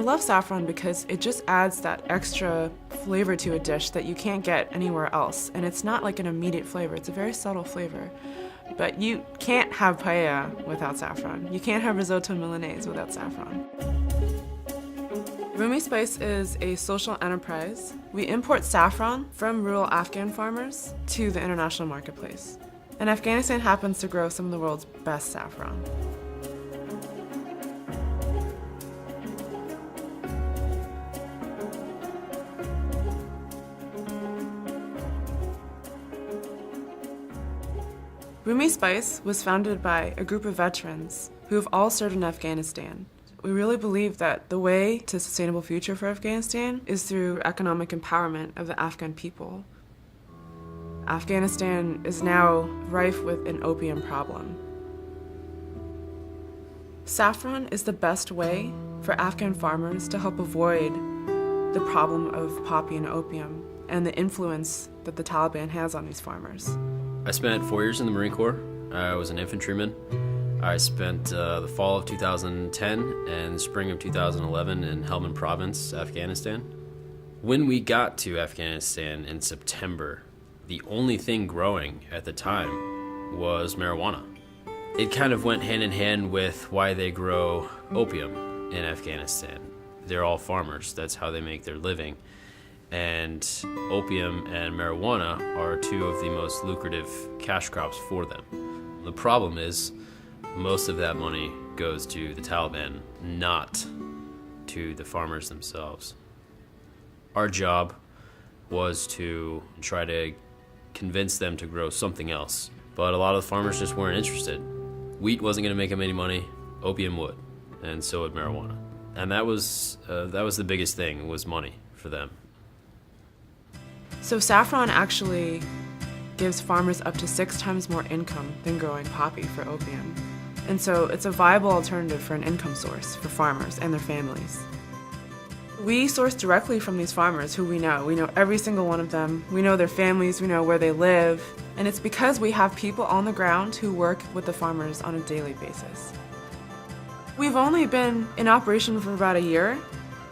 I love saffron because it just adds that extra flavor to a dish that you can't get anywhere else. And it's not like an immediate flavor, it's a very subtle flavor. But you can't have paella without saffron. You can't have risotto Milanese without saffron. Rumi Spice is a social enterprise. We import saffron from rural Afghan farmers to the international marketplace. And Afghanistan happens to grow some of the world's best saffron. Rumi Spice was founded by a group of veterans who have all served in Afghanistan. We really believe that the way to a sustainable future for Afghanistan is through economic empowerment of the Afghan people. Afghanistan is now rife with an opium problem. Saffron is the best way for Afghan farmers to help avoid the problem of poppy and opium and the influence that the Taliban has on these farmers. I spent 4 years in the Marine Corps. I was an infantryman. I spent the fall of 2010 and the spring of 2011 in Helmand Province, Afghanistan. When we got to Afghanistan in September, the only thing growing at the time was marijuana. It kind of went hand in hand with why they grow opium in Afghanistan. They're all farmers. That's how they make their living. And opium and marijuana are two of the most lucrative cash crops for them. The problem is most of that money goes to the Taliban, not to the farmers themselves. Our job was to try to convince them to grow something else, but a lot of the farmers just weren't interested. Wheat wasn't going to make them any money, opium would, and so would marijuana. And that was the biggest thing, was money for them. So saffron actually gives farmers up to 6 times more income than growing poppy for opium. And so it's a viable alternative for an income source for farmers and their families. We source directly from these farmers who we know. We know every single one of them. We know their families, we know where they live. And it's because we have people on the ground who work with the farmers on a daily basis. We've only been in operation for about a year,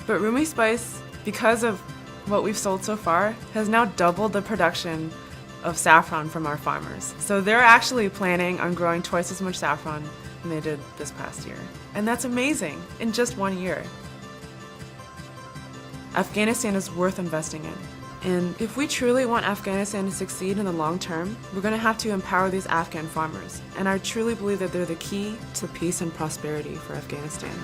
but Rumi Spice, because of what we've sold so far, has now doubled the production of saffron from our farmers. So they're actually planning on growing twice as much saffron than they did this past year. And that's amazing, in just 1 year. Afghanistan is worth investing in. And if we truly want Afghanistan to succeed in the long term, we're going to have to empower these Afghan farmers. And I truly believe that they're the key to peace and prosperity for Afghanistan.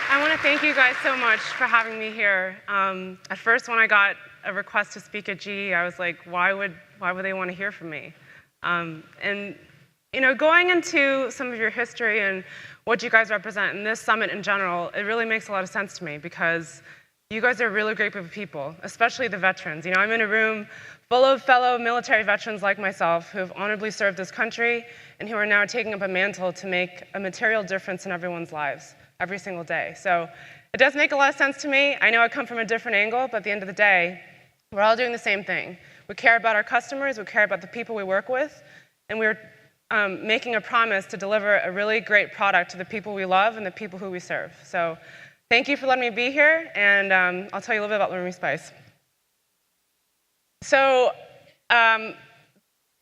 I want to thank you guys so much for having me here. At first, when I got a request to speak at GE, I was like, why would they want to hear from me? And you know, going into some of your history and what you guys represent in this summit in general, it really makes a lot of sense to me because you guys are a really great group of people, especially the veterans. You know, I'm in a room full of fellow military veterans like myself who have honorably served this country and who are now taking up a mantle to make a material difference in everyone's lives every single day. So it does make a lot of sense to me. I know I come from a different angle, but at the end of the day, we're all doing the same thing. We care about our customers, we care about the people we work with, and we're making a promise to deliver a really great product to the people we love and the people who we serve. So thank you for letting me be here, and I'll tell you a little bit about Rumi Spice. So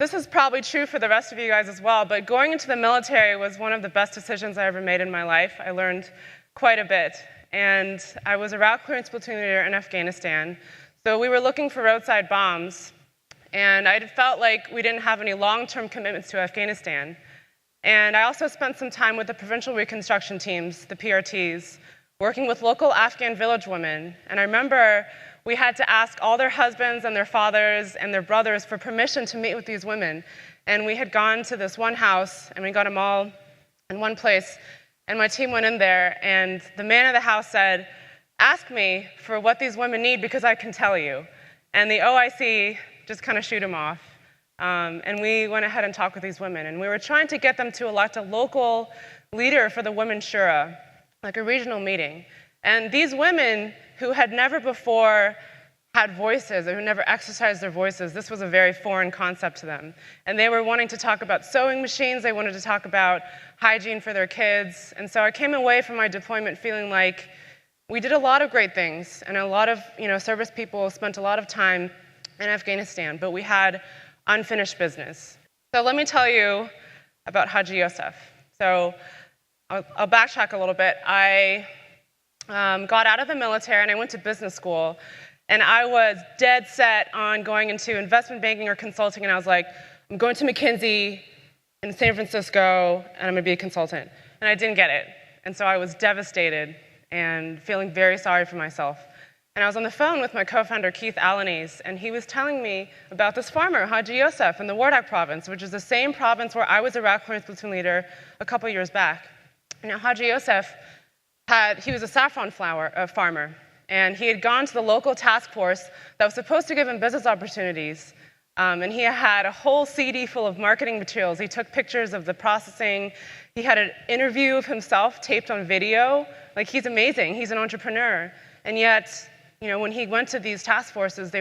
this is probably true for the rest of you guys as well, but going into the military was one of the best decisions I ever made in my life. I learned quite a bit, and I was a route clearance platoon leader in Afghanistan. So we were looking for roadside bombs, and I felt like we didn't have any long-term commitments to Afghanistan. And I also spent some time with the provincial reconstruction teams, the PRTs, working with local Afghan village women. And I remember we had to ask all their husbands and their fathers and their brothers for permission to meet with these women. And we had gone to this one house, and we got them all in one place. And my team went in there, and the man of the house said, "Ask me for what these women need because I can tell you." And the OIC just kind of shoot him off. And we went ahead and talked with these women. And we were trying to get them to elect a local leader for the Women's Shura, like a regional meeting. And these women who had never before had voices and who never exercised their voices. This was a very foreign concept to them. And they were wanting to talk about sewing machines. They wanted to talk about hygiene for their kids. And so I came away from my deployment feeling like we did a lot of great things, and a lot of service people spent a lot of time in Afghanistan, but we had unfinished business. So let me tell you about Haji Yosef. So I'll backtrack a little bit. I got out of the military and I went to business school, and I was dead set on going into investment banking or consulting, and I was like, I'm going to McKinsey in San Francisco, and I'm going to be a consultant. And I didn't get it. And so I was devastated and feeling very sorry for myself. And I was on the phone with my co-founder, Keith Alaniz, and he was telling me about this farmer, Haji Yosef, in the Wardak province, which is the same province where I was Iraq Clearance Platoon leader a couple years back. Now, Haji Yosef he was a saffron farmer, and he had gone to the local task force that was supposed to give him business opportunities. And he had a whole CD full of marketing materials. He took pictures of the processing. He had an interview of himself taped on video. Like, he's amazing. He's an entrepreneur. And yet, when he went to these task forces, they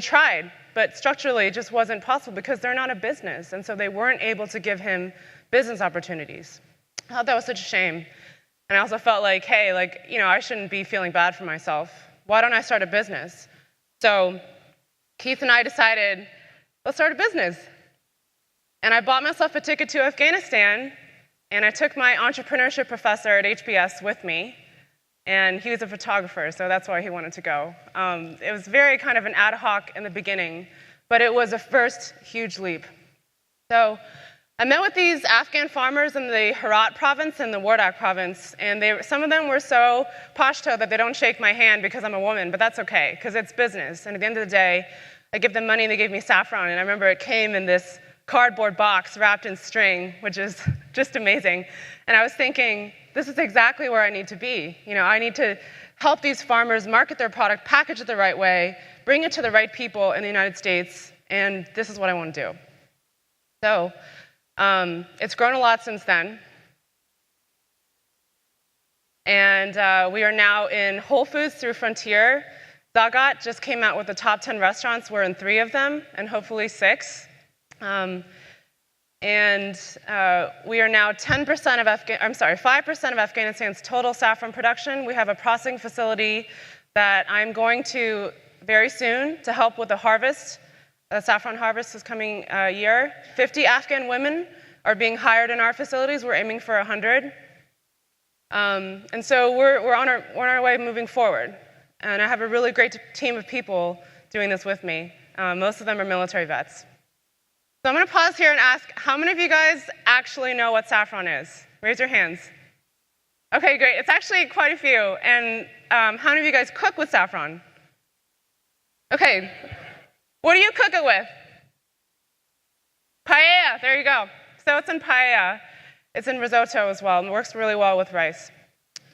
tried, but structurally it just wasn't possible because they're not a business. And so they weren't able to give him business opportunities. I thought that was such a shame. And I also felt like, hey, I shouldn't be feeling bad for myself. Why don't I start a business? So Keith and I decided, let's start a business. And I bought myself a ticket to Afghanistan, and I took my entrepreneurship professor at HBS with me, and he was a photographer, so that's why he wanted to go. It was very kind of an ad hoc in the beginning, but it was a first huge leap. So I met with these Afghan farmers in the Herat province and the Wardak province, and some of them were so Pashto that they don't shake my hand because I'm a woman, but that's okay, because it's business. And at the end of the day, I give them money and they gave me saffron, and I remember it came in this cardboard box wrapped in string, which is just amazing. And I was thinking, this is exactly where I need to be. I need to help these farmers market their product, package it the right way, bring it to the right people in the United States, and this is what I want to do. So it's grown a lot since then. And we are now in Whole Foods through Frontier. Zagat just came out with the top 10 restaurants. We're in 3 of them, and hopefully 6. And we are now 5% of Afghanistan's total saffron production. We have a processing facility that I'm going to very soon to help with the harvest. The saffron harvest is coming year. 50 Afghan women are being hired in our facilities. We're aiming for 100. And so we're on our way moving forward. And I have a really great team of people doing this with me. Most of them are military vets. So I'm going to pause here and ask, how many of you guys actually know what saffron is? Raise your hands. Okay, great. It's actually quite a few. And how many of you guys cook with saffron? Okay. What do you cook it with? Paella. There you go. So it's in paella. It's in risotto as well, and it works really well with rice.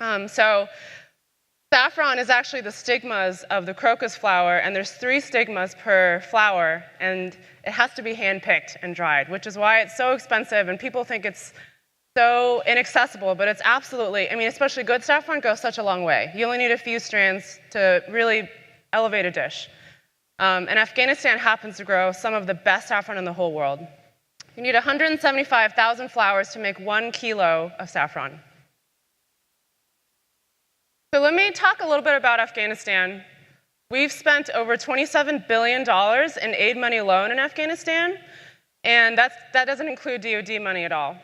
So saffron is actually the stigmas of the crocus flower, and there's 3 stigmas per flower, and it has to be hand-picked and dried, which is why it's so expensive, and people think it's so inaccessible, but it's absolutely, especially good saffron goes such a long way. You only need a few strands to really elevate a dish. And Afghanistan happens to grow some of the best saffron in the whole world. You need 175,000 flowers to make 1 kilo of saffron. So let me talk a little bit about Afghanistan. We've spent over $27 billion in aid money alone in Afghanistan, and that doesn't include DoD money at all.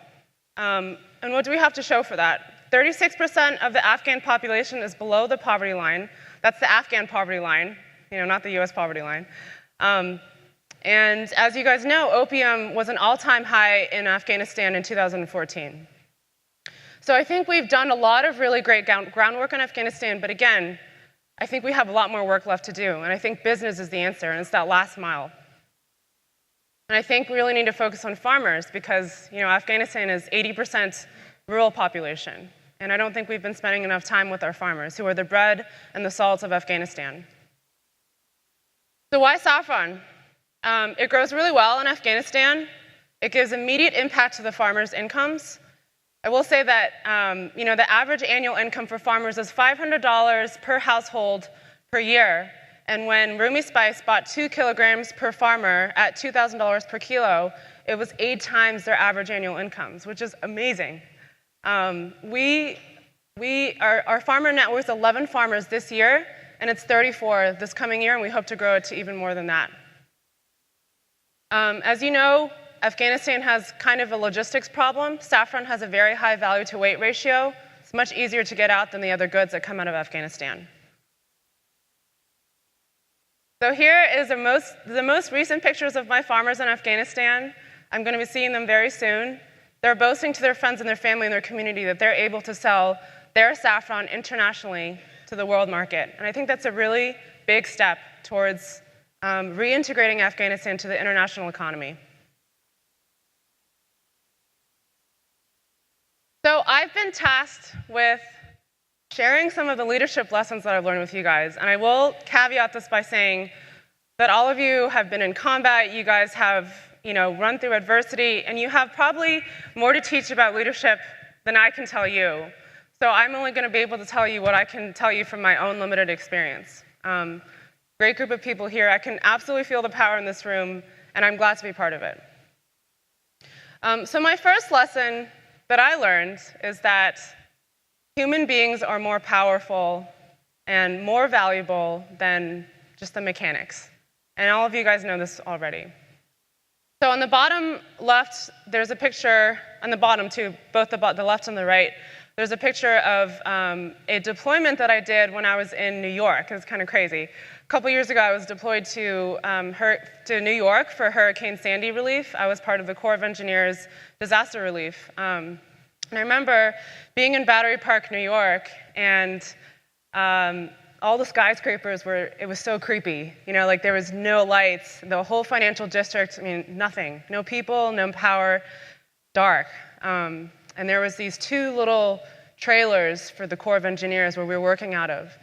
And what do we have to show for that? 36% of the Afghan population is below the poverty line. That's the Afghan poverty line, not the US poverty line. And as you guys know, opium was an all-time high in Afghanistan in 2014. So I think we've done a lot of really great groundwork in Afghanistan, but again, I think we have a lot more work left to do, and I think business is the answer, and it's that last mile. And I think we really need to focus on farmers because, Afghanistan is 80% rural population, and I don't think we've been spending enough time with our farmers, who are the bread and the salt of Afghanistan. So why saffron? It grows really well in Afghanistan. It gives immediate impact to the farmers' incomes. I will say that the average annual income for farmers is $500 per household per year, And when Rumi Spice bought 2 kilograms per farmer at $2,000 per kilo, it was 8 times their average annual incomes, which is amazing. Our farmer network is 11 farmers this year, and it's 34 this coming year, and we hope to grow it to even more than that. As you know, Afghanistan has kind of a logistics problem. Saffron has a very high value to weight ratio. It's much easier to get out than the other goods that come out of Afghanistan. So here is the most recent pictures of my farmers in Afghanistan. I'm going to be seeing them very soon. They're boasting to their friends and their family and their community that they're able to sell their saffron internationally to the world market. And I think that's a really big step towards reintegrating Afghanistan to the international economy. So I've been tasked with sharing some of the leadership lessons that I've learned with you guys. And I will caveat this by saying that all of you have been in combat, you guys have run through adversity, and you have probably more to teach about leadership than I can tell you. So I'm only going to be able to tell you what I can tell you from my own limited experience. Great group of people here. I can absolutely feel the power in this room, and I'm glad to be part of it. So my first lesson that I learned is that human beings are more powerful and more valuable than just the mechanics. And all of you guys know this already. So on the bottom left, there's a picture, on the bottom too, both the left and the right, there's a picture of a deployment that I did when I was in New York. It was kind of crazy. A couple years ago, I was deployed to New York for Hurricane Sandy relief. I was part of the Corps of Engineers disaster relief. And I remember being in Battery Park, New York, and all the skyscrapers it was so creepy. Like there was no lights, the whole financial district, nothing. No people, no power, dark. And there was these 2 little trailers for the Corps of Engineers where we were working out of.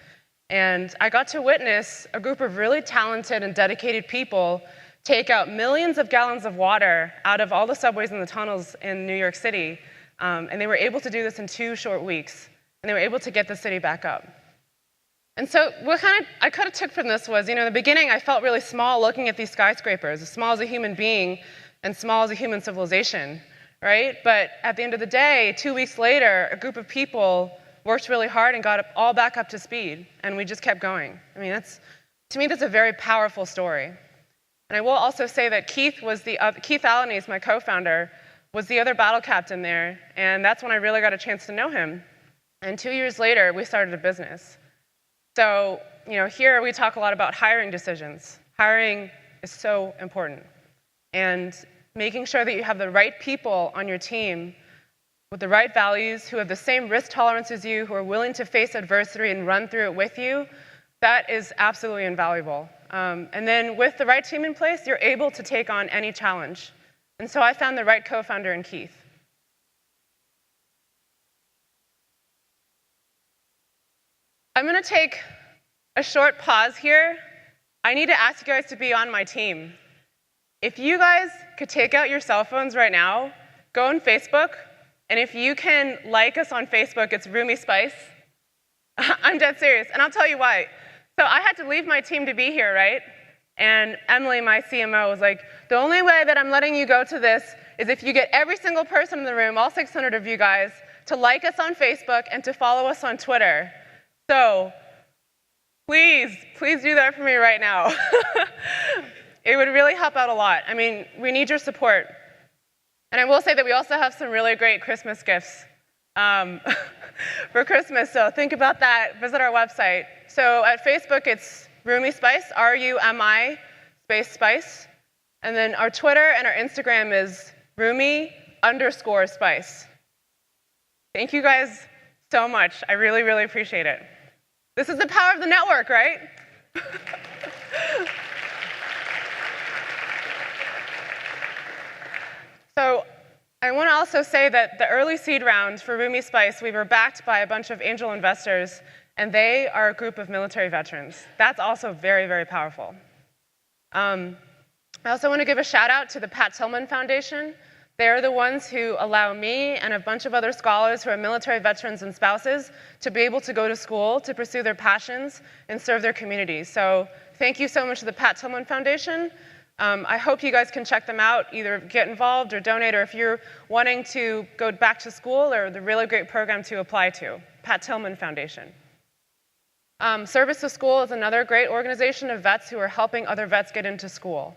And I got to witness a group of really talented and dedicated people take out millions of gallons of water out of all the subways and the tunnels in New York City. And they were able to do this in 2 short weeks. And they were able to get the city back up. And so what I could have took from this was, in the beginning I felt really small looking at these skyscrapers, as small as a human being and small as a human civilization, right? But at the end of the day, 2 weeks later, a group of people worked really hard and got all back up to speed, and we just kept going. To me, that's a very powerful story. And I will also say that Keith Alaniz, my co-founder, was the other battle captain there, and that's when I really got a chance to know him. And 2 years later, we started a business. So, here we talk a lot about hiring decisions. Hiring is so important. And making sure that you have the right people on your team with the right values, who have the same risk tolerance as you, who are willing to face adversity and run through it with you, that is absolutely invaluable. And then with the right team in place, you're able to take on any challenge. And so I found the right co-founder in Keith. I'm going to take a short pause here. I need to ask you guys to be on my team. If you guys could take out your cell phones right now, go on Facebook, and if you can like us on Facebook, it's Rumi Spice. I'm dead serious, and I'll tell you why. So I had to leave my team to be here, right? And Emily, my CMO, was like, the only way that I'm letting you go to this is if you get every single person in the room, all 600 of you guys, to like us on Facebook and to follow us on Twitter. So please do that for me right now. It would really help out a lot. We need your support. And I will say that we also have some really great Christmas gifts for Christmas, so think about that. Visit our website. So at Facebook, it's Rumi Spice, R-U-M-I, Spice. And then our Twitter and our Instagram is Rumi_Spice. Thank you guys so much. I really, really appreciate it. This is the power of the network, right? So I want to also say that the early seed round for Rumi Spice, we were backed by a bunch of angel investors, and they are a group of military veterans. That's also very, very powerful. I also want to give a shout out to the Pat Tillman Foundation. They're the ones who allow me and a bunch of other scholars who are military veterans and spouses to be able to go to school, to pursue their passions, and serve their communities. So thank you so much to the Pat Tillman Foundation. I hope you guys can check them out, either get involved or donate, or if you're wanting to go back to school, or the really great program to apply to, Pat Tillman Foundation. Service to School is another great organization of vets who are helping other vets get into school.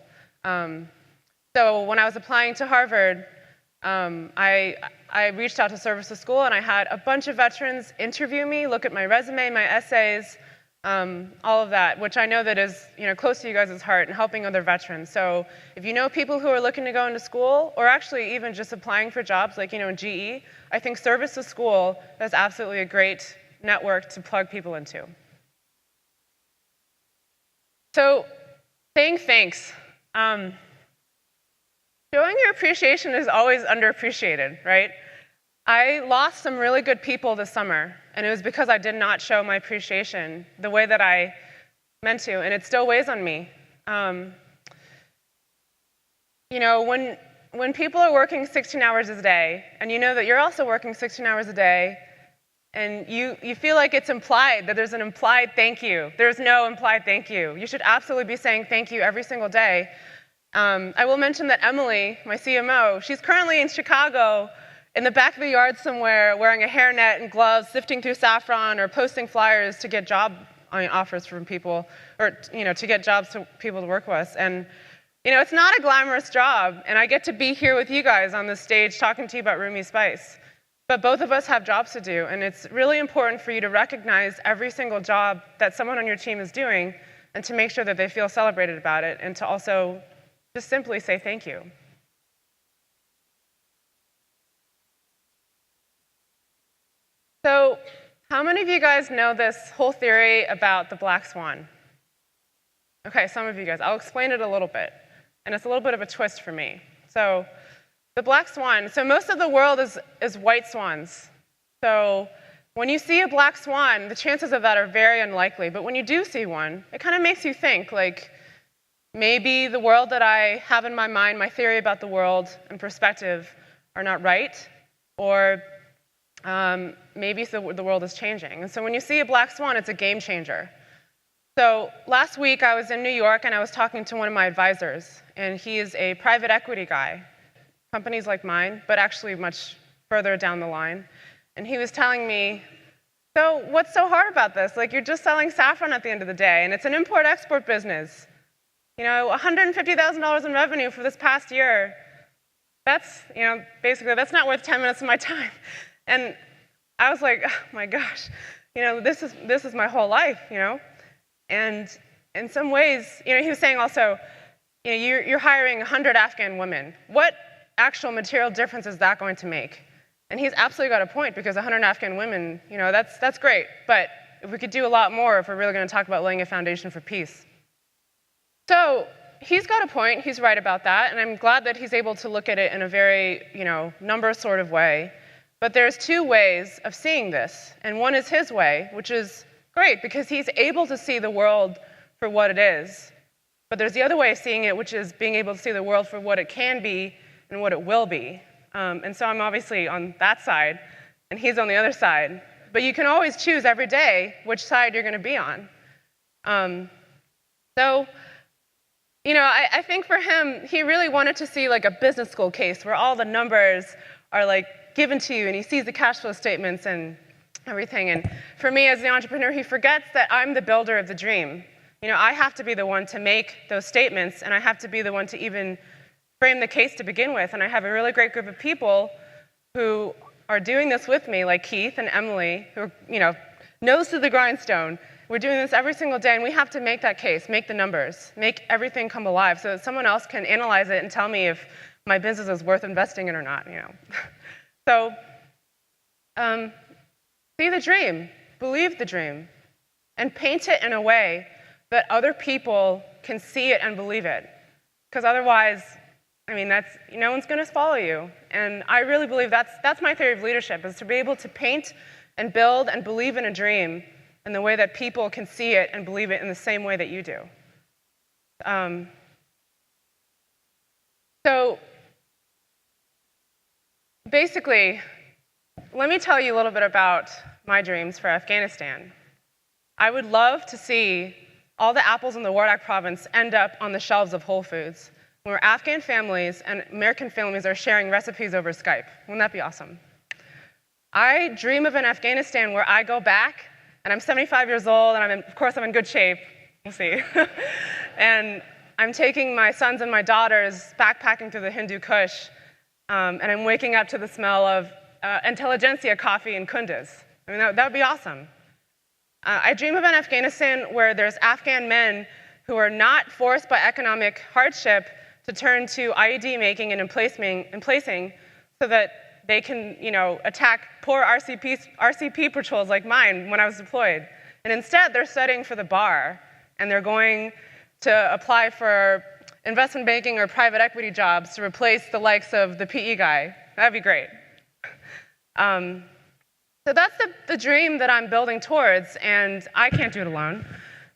So when I was applying to Harvard, I reached out to Service to School, and I had a bunch of veterans interview me, look at my resume, my essays, all of that, which I know that is close to you guys' heart and helping other veterans. So if you know people who are looking to go into school, or actually even just applying for jobs like in GE, I think Service to School is absolutely a great network to plug people into. So saying thanks. Showing your appreciation is always underappreciated, right? I lost some really good people this summer, and it was because I did not show my appreciation the way that I meant to, and it still weighs on me. When people are working 16 hours a day, and you know that you're also working 16 hours a day, and you feel like it's implied, that there's an implied thank you. There's no implied thank you. You should absolutely be saying thank you every single day. I will mention that Emily, my CMO, she's currently in Chicago in the back of the yard somewhere wearing a hairnet and gloves, sifting through saffron or posting flyers to get job offers from people, or to get jobs to people to work with. And it's not a glamorous job, and I get to be here with you guys on this stage talking to you about Rumi Spice. But both of us have jobs to do, and it's really important for you to recognize every single job that someone on your team is doing and to make sure that they feel celebrated about it, and to also just simply say thank you. So, how many of you guys know this whole theory about the black swan? Okay, some of you guys. I'll explain it a little bit, and it's a little bit of a twist for me. So, the black swan. So most of the world is white swans. So when you see a black swan, the chances of that are very unlikely. But when you do see one, it kind of makes you think, like, maybe the world that I have in my mind, my theory about the world and perspective, are not right, or maybe the world is changing. And so when you see a black swan, it's a game changer. So last week I was in New York, and I was talking to one of my advisors, and he is a private equity guy, companies like mine, but actually much further down the line. And he was telling me, so what's so hard about this? Like, you're just selling saffron at the end of the day, and it's an import-export business. $150,000 in revenue for this past year. That's, basically, that's not worth 10 minutes of my time. And I was like, oh my gosh, this is my whole life, And in some ways, he was saying also, you're hiring 100 Afghan women. What actual material difference is that going to make? And he's absolutely got a point, because 100 Afghan women, that's great. But if we could do a lot more, if we're really going to talk about laying a foundation for peace. So he's got a point. He's right about that. And I'm glad that he's able to look at it in a very, number sort of way. But there's two ways of seeing this. And one is his way, which is great, because he's able to see the world for what it is. But there's the other way of seeing it, which is being able to see the world for what it can be and what it will be. And so I'm obviously on that side, and he's on the other side. But you can always choose every day which side you're going to be on. I think for him, he really wanted to see like a business school case where all the numbers are like given to you, and he sees the cash flow statements and everything. And for me as the entrepreneur, he forgets that I'm the builder of the dream. I have to be the one to make those statements, and I have to be the one to even frame the case to begin with. And I have a really great group of people who are doing this with me, like Keith and Emily, who are, nose to the grindstone. We're doing this every single day, and we have to make that case, make the numbers, make everything come alive so that someone else can analyze it and tell me if my business is worth investing in or not, So, see the dream, believe the dream, and paint it in a way that other people can see it and believe it. Because otherwise, no one's going to follow you. And I really believe that's my theory of leadership, is to be able to paint and build and believe in a dream in the way that people can see it and believe it in the same way that you do. So basically, let me tell you a little bit about my dreams for Afghanistan. I would love to see all the apples in the Wardak province end up on the shelves of Whole Foods, where Afghan families and American families are sharing recipes over Skype. Wouldn't that be awesome? I dream of an Afghanistan where I go back, and I'm 75 years old, and of course I'm in good shape. We'll see. And I'm taking my sons and my daughters backpacking through the Hindu Kush, and I'm waking up to the smell of intelligentsia coffee and Kunduz. I mean, that would be awesome. I dream of an Afghanistan where there's Afghan men who are not forced by economic hardship to turn to IED making and emplacing so that they can, attack poor RCP patrols like mine when I was deployed. And instead, they're studying for the bar, and they're going to apply for investment banking or private equity jobs to replace the likes of the PE guy. That'd be great. So that's the dream that I'm building towards, and I can't do it alone.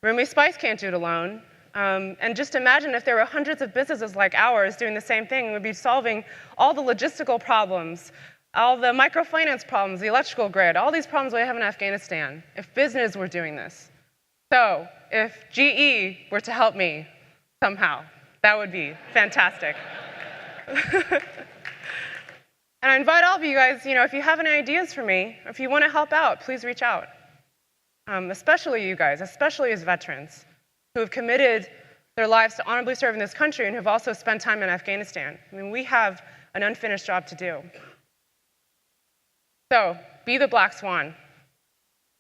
Rumi Spice can't do it alone. And just imagine if there were hundreds of businesses like ours doing the same thing. We'd be solving all the logistical problems, all the microfinance problems, the electrical grid, all these problems we have in Afghanistan, if business were doing this. So if GE were to help me somehow, that would be fantastic. And I invite all of you guys, if you have any ideas for me, if you want to help out, please reach out. Especially you guys, especially as veterans who have committed their lives to honorably serving this country and who have also spent time in Afghanistan. I mean, we have an unfinished job to do. So, be the black swan.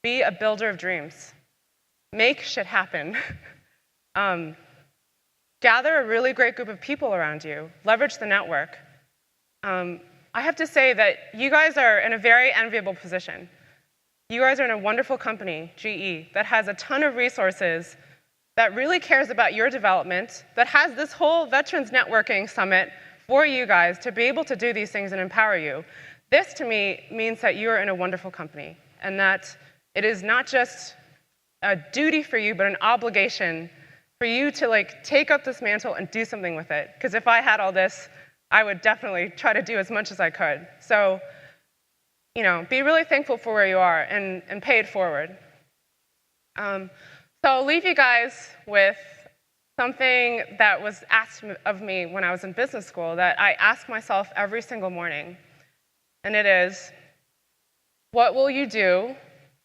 Be a builder of dreams. Make shit happen. Gather a really great group of people around you. Leverage the network. I have to say that you guys are in a very enviable position. You guys are in a wonderful company, GE, that has a ton of resources, that really cares about your development, that has this whole Veterans Networking Summit for you guys to be able to do these things and empower you. This, to me, means that you are in a wonderful company, and that it is not just a duty for you, but an obligation for you to take up this mantle and do something with it. Because if I had all this, I would definitely try to do as much as I could. So, be really thankful for where you are and pay it forward. So I'll leave you guys with something that was asked of me when I was in business school that I ask myself every single morning. And it is, what will you do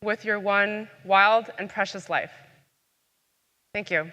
with your one wild and precious life? Thank you.